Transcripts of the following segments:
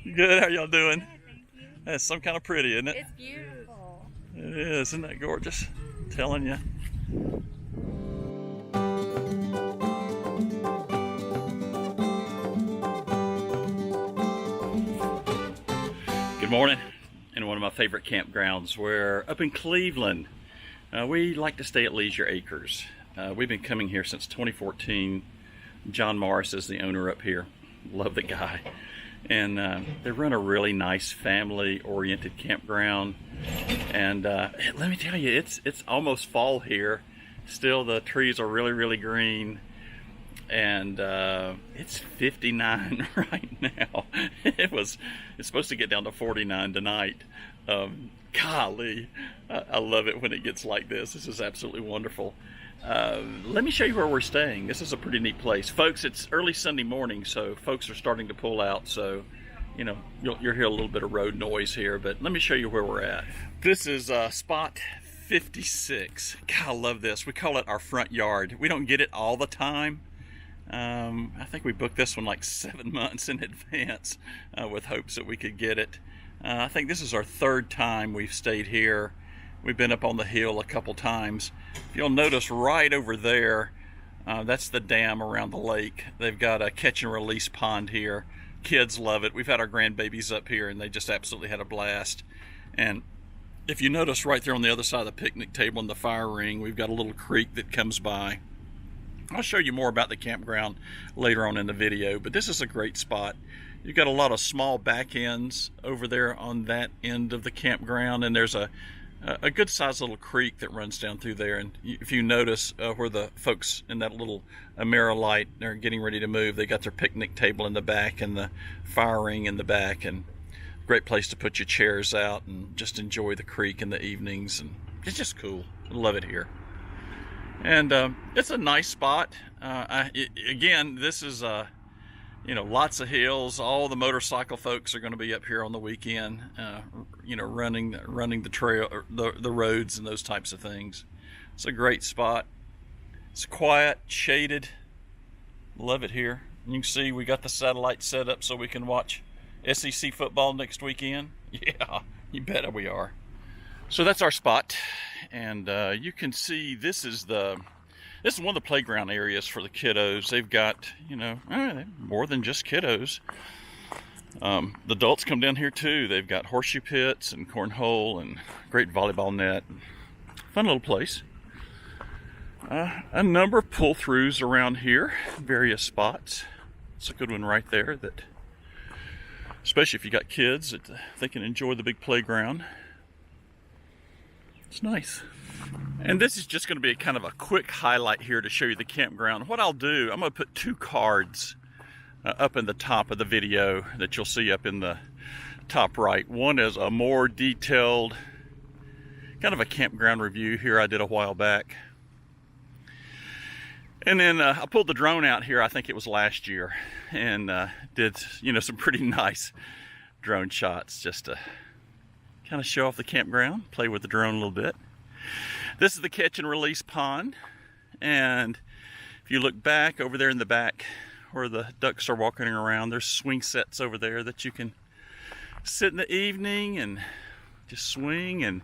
Good, how y'all doing? Good, thank you. That's some kind of pretty, isn't it? It's beautiful. It is, isn't that gorgeous? I'm telling you. Good morning. In one of my favorite campgrounds. We're up in Cleveland. We like to stay at Leisure Acres. We've been coming here since 2014. John Morris is the owner up here. Love the guy. And they run a really nice family-oriented campground. And let me tell you, it's almost fall here. Still, the trees are really, really green. And it's 59 right now. It's supposed to get down to 49 tonight. Golly, I love it when it gets like this. This is absolutely wonderful. Let me show you where we're staying. This is a pretty neat place. Folks, it's early Sunday morning, so folks are starting to pull out. So, you know, you'll hear a little bit of road noise here, but let me show you where we're at. This is spot 56. God, I love this. We call it our front yard. We don't get it all the time. I think we booked this one like 7 months in advance with hopes that we could get it. I think this is our third time we've stayed here. We've been up on the hill a couple times. If you'll notice right over there, that's the dam around the lake. They've got a catch and release pond here. Kids love it. We've had our grandbabies up here and they just absolutely had a blast. And if you notice right there on the other side of the picnic table in the fire ring, we've got a little creek that comes by. I'll show you more about the campground later on in the video, but this is a great spot. You've got a lot of small back ends over there on that end of the campground, and there's a good sized little creek that runs down through there. And if you notice where the folks in that little Amerilite are getting ready to move, they got their picnic table in the back and the fire ring in the back, and great place to put your chairs out and just enjoy the creek in the evenings. And it's just cool. I love it here. And it's a nice spot. Again, this is you know, lots of hills. All the motorcycle folks are going to be up here on the weekend, you know, running the trail, or the roads and those types of things. It's a great spot. It's quiet, shaded. Love it here. You can see we got the satellite set up so we can watch SEC football next weekend. Yeah, you bet we are. So that's our spot, and you can see this is one of the playground areas for the kiddos. They've got, you know, more than just kiddos. The adults come down here too. They've got horseshoe pits and cornhole and great volleyball net. Fun little place. A number of pull-throughs around here, various spots. It's a good one right there, that especially if you got kids, that they can enjoy the big playground. It's nice. And this is just going to be kind of a quick highlight here to show you the campground. What I'll do, I'm going to put two cards up in the top of the video that you'll see up in the top right. One is a more detailed kind of a campground review here I did a while back. And then I pulled the drone out here, I think it was last year, and did, you know, some pretty nice drone shots just to kind of show off the campground, play with the drone a little bit. This is the catch and release pond, and if you look back over there in the back where the ducks are walking around, there's swing sets over there that you can sit in the evening and just swing. And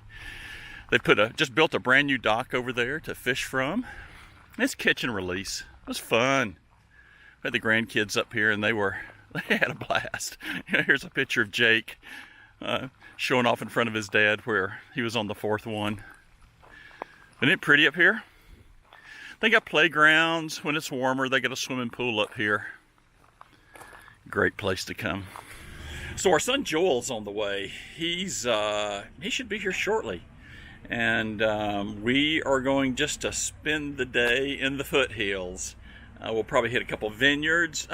they just built a brand new dock over there to fish from. It's catch and release. It was fun. I had the grandkids up here and they had a blast. Here's a picture of Jake showing off in front of his dad where he was on the fourth one. Isn't it pretty up here? They got playgrounds. When it's warmer, they got a swimming pool up here. Great place to come. So our son Joel's on the way. He should be here shortly. And we are going just to spend the day in the foothills. We'll probably hit a couple vineyards.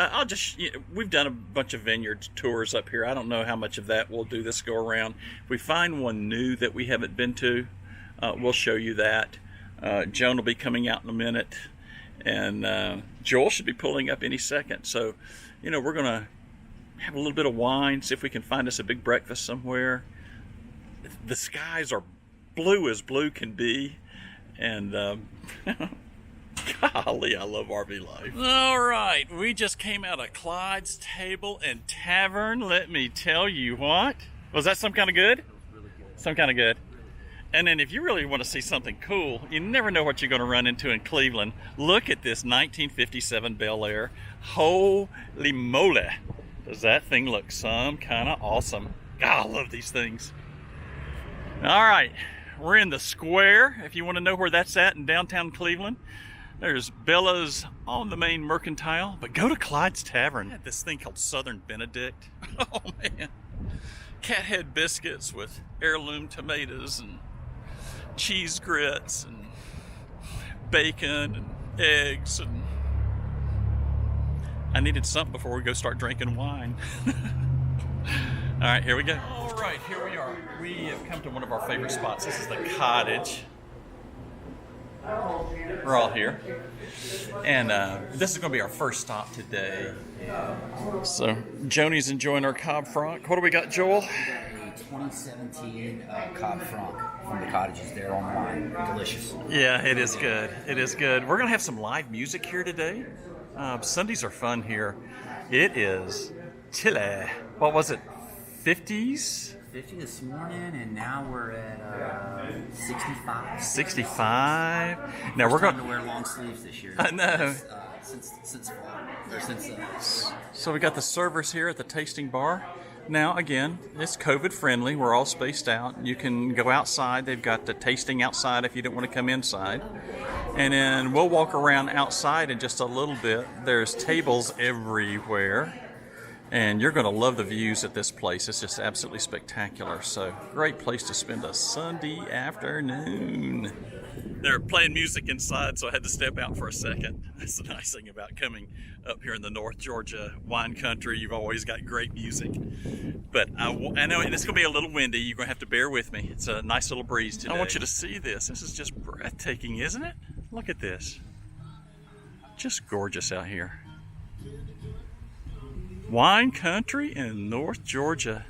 We've done a bunch of vineyards tours up here. I don't know how much of that we'll do this go around. If we find one new that we haven't been to, we'll show you that. Joan will be coming out in a minute, and Joel should be pulling up any second. So, you know, we're gonna have a little bit of wine, see if we can find us a big breakfast somewhere. The skies are blue as blue can be, and Golly, I love RV life. All right, we just came out of Clyde's Table and Tavern. Let me tell you what. Was that some kind of good? It was really good. Some kind of good. And then if you really want to see something cool, you never know what you're going to run into in Cleveland. Look at this 1957 Bel Air. Holy moly. Does that thing look some kind of awesome? God, I love these things. All right, we're in the square. If you want to know where that's at in downtown Cleveland, there's Bella's on the main Mercantile, but go to Clyde's Tavern. Had this thing called Southern Benedict. Oh man. Cathead biscuits with heirloom tomatoes and cheese grits and bacon and eggs, and I needed something before we go start drinking wine. All right, here we go. All right, here we are. We have come to one of our favorite spots. This is the Cottage. We're all here. And this is going to be our first stop today. So, Joni's enjoying our Cobb Franc. What do we got, Joel? A 2017 Cobb Franc from the Cottages there on wine. Delicious. Yeah, it is good. It is good. We're going to have some live music here today. Sundays are fun here. It is chilly. What was it? 50s? 50 this morning, and now we're at 65. 65. Now we're going to wear long sleeves this year. I know. Since fall, or since. So we got the servers here at the tasting bar. Now again, it's COVID friendly. We're all spaced out. You can go outside. They've got the tasting outside if you don't want to come inside. And then we'll walk around outside in just a little bit. There's tables everywhere. And you're going to love the views at this place. It's just absolutely spectacular. So, great place to spend a Sunday afternoon. They're playing music inside, so I had to step out for a second. That's the nice thing about coming up here in the North Georgia wine country. You've always got great music. But I know it's going to be a little windy. You're going to have to bear with me. It's a nice little breeze today. I want you to see this. This is just breathtaking, isn't it? Look at this. Just gorgeous out here. Wine country in North Georgia.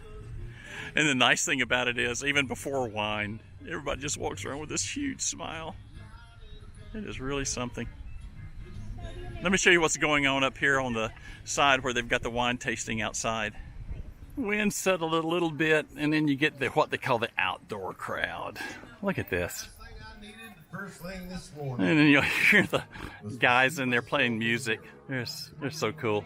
And the nice thing about it is, even before wine, everybody just walks around with this huge smile. It is really something. Let me show you what's going on up here on the side where they've got the wine tasting outside. Wind settled a little bit, and then you get what they call the outdoor crowd. Look at this. And then you'll hear the guys in there playing music. They're so cool.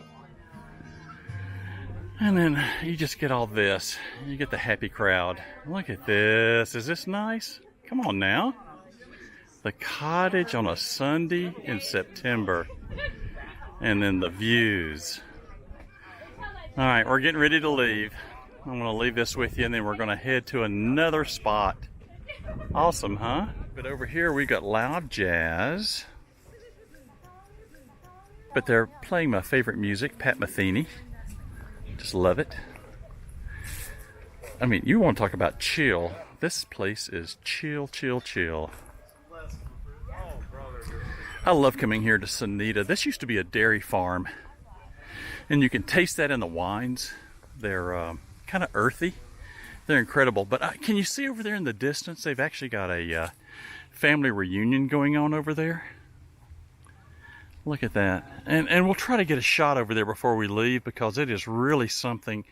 And then you just get all this. You get the happy crowd. Look at this. Is this nice? Come on now. The Cottage on a Sunday in September. And then the views. All right, we're getting ready to leave. I'm going to leave this with you, and then we're going to head to another spot. Awesome, huh? But over here we got loud jazz. But they're playing my favorite music, Pat Metheny. Just love it. I mean, you want to talk about chill. This place is chill, chill, chill. I love coming here to CeNita. This used to be a dairy farm. And you can taste that in the wines. They're kind of earthy. They're incredible. But can you see over there in the distance, they've actually got a family reunion going on over there. Look at that. And we'll try to get a shot over there before we leave, because it is really something.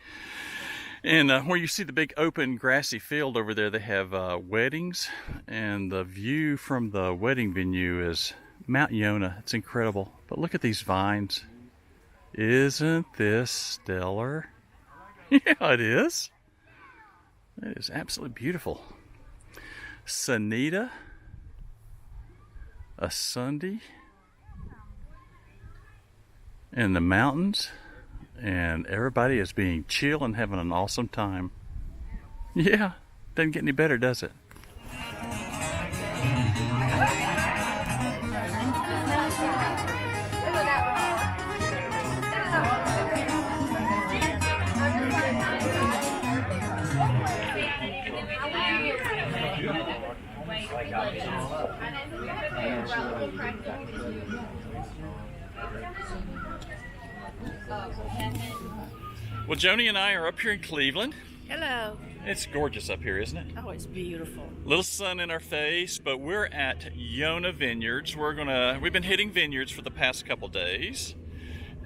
And where you see the big open grassy field over there, they have weddings. And the view from the wedding venue is Mount Yonah. It's incredible. But look at these vines. Isn't this stellar? Yeah, it is. It is absolutely beautiful. CeNita. A Sunday in the mountains, and everybody is being chill and having an awesome time. Yeah, doesn't get any better, does it? Well, Joni and I are up here in Cleveland. Hello. It's gorgeous up here, isn't it? Oh, it's beautiful. Little sun in our face, but we're at Yonah Vineyards. We've been hitting vineyards for the past couple days,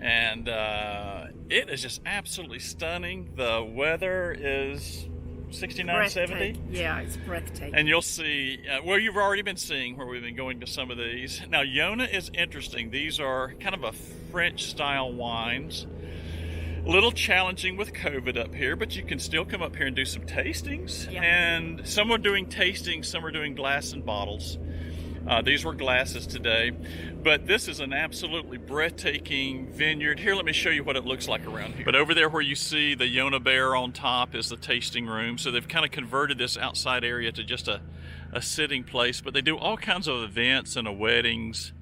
and it is just absolutely stunning. The weather is 69, 70. Yeah, it's breathtaking. And you'll see, well, you've already been seeing where we've been going to some of these. Now, Yonah is interesting. These are kind of a French-style wines. A little challenging with COVID up here, but you can still come up here and do some tastings. Yeah. And some are doing tastings, some are doing glass and bottles. These were glasses today, but this is an absolutely breathtaking vineyard. Here, let me show you what it looks like around here. But over there where you see the Yonah Bear on top is the tasting room. So they've kind of converted this outside area to just a sitting place, but they do all kinds of events and weddings.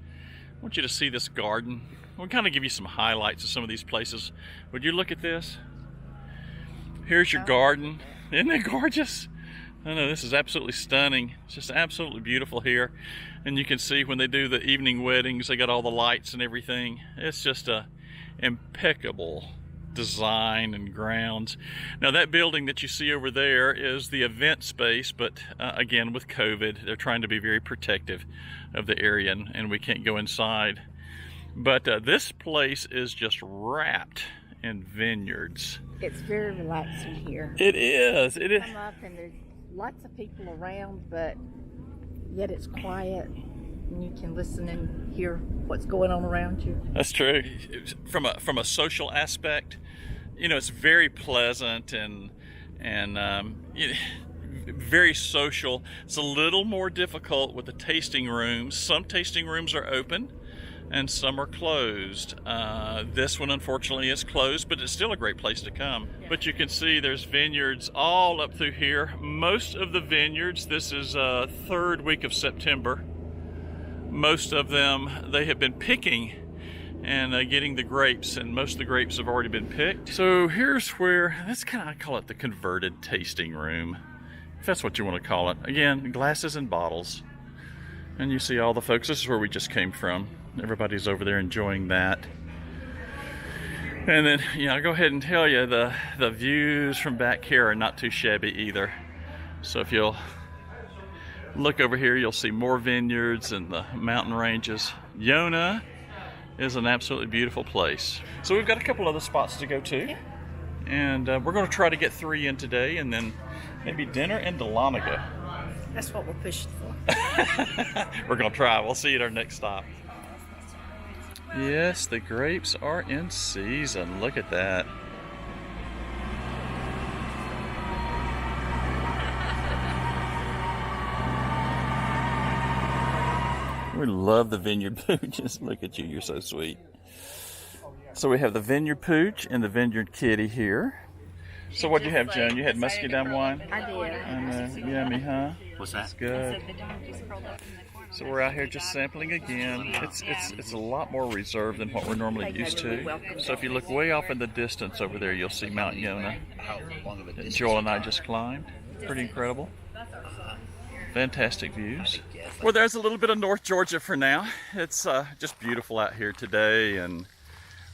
I want you to see this garden. We'll kind of give you some highlights of some of these places. Would you look at this? Here's your garden. Isn't it gorgeous? I know, this is absolutely stunning. It's just absolutely beautiful here. And you can see when they do the evening weddings, they got all the lights and everything. It's just a impeccable design and grounds. Now that building that you see over there is the event space, but again, with COVID, they're trying to be very protective of the area, and we can't go inside. But this place is just wrapped in vineyards. It's very relaxing here. It is. It is. Come up and there's lots of people around, but yet it's quiet, and you can listen and hear what's going on around you. That's true. From a social aspect, you know, it's very pleasant and very social. It's a little more difficult with the tasting rooms. Some tasting rooms are open and some are closed. This one unfortunately is closed, but it's still a great place to come. Yeah. But you can see there's vineyards all up through here. Most of the vineyards, this is third week of September. Most of them, they have been picking and getting the grapes, and most of the grapes have already been picked. So here's where, that's kind of, I call it the converted tasting room, if that's what you want to call it. Again, glasses and bottles. And you see all the folks, this is where we just came from. Everybody's over there enjoying that. And then, you know, I'll go ahead and tell you the views from back here are not too shabby either. So if you'll look over here, you'll see more vineyards and the mountain ranges. Yonah is an absolutely beautiful place. So we've got a couple other spots to go to. And we're going to try to get 3 in today, and then maybe dinner in Dahlonega. That's what we're pushing for. We're going to try. We'll see you at our next stop. Yes, the grapes are in season. Look at that. We love the vineyard pooches. Look at you, you're so sweet. So we have the vineyard pooch and the vineyard kitty here. So what'd you have, Joan? You had muscadine wine? I did. And yummy, huh? What's that? That's good. So we're out here just sampling again. It's a lot more reserved than what we're normally used to. So if you look way off in the distance over there, you'll see Mount Yonah. Joel and I just climbed. Pretty incredible. Fantastic views. Well, there's a little bit of North Georgia for now. It's just beautiful out here today, and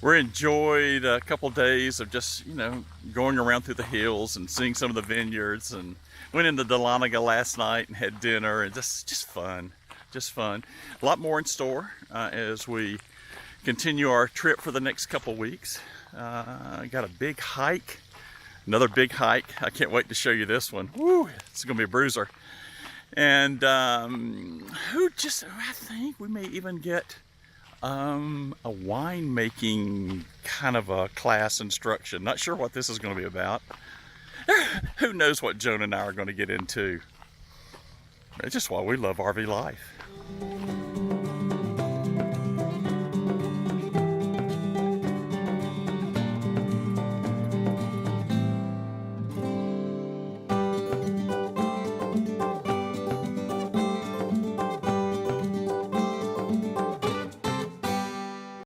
we enjoyed a couple days of just, you know, going around through the hills and seeing some of the vineyards, and went into Dahlonega last night and had dinner, and just fun. Just fun. A lot more in store as we continue our trip for the next couple weeks. Got a big hike, another big hike. I can't wait to show you this one. Woo, it's gonna be a bruiser. And I think we may even get a winemaking kind of a class instruction. Not sure what this is going to be about. Who knows what Joan and I are going to get into. It's just why we love RV life.